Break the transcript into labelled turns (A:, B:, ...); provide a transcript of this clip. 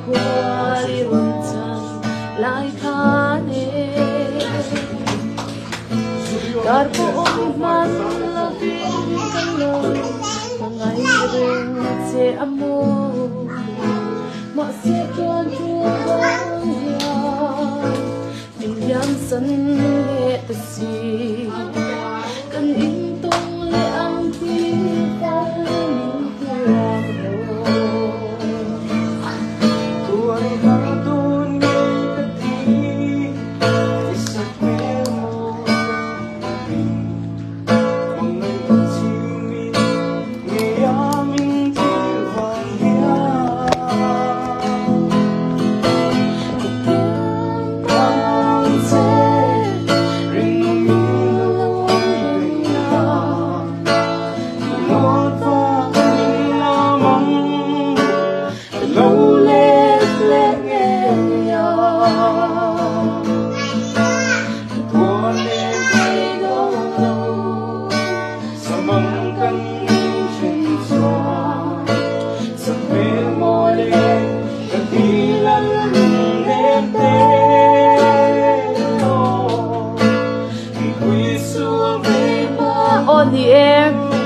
A: quali wantan lai khane karpo man la bin kalo mangai ring che amo ma se kon tu bang ya in yam san le ta si kan in tong le ang ti ta on the air.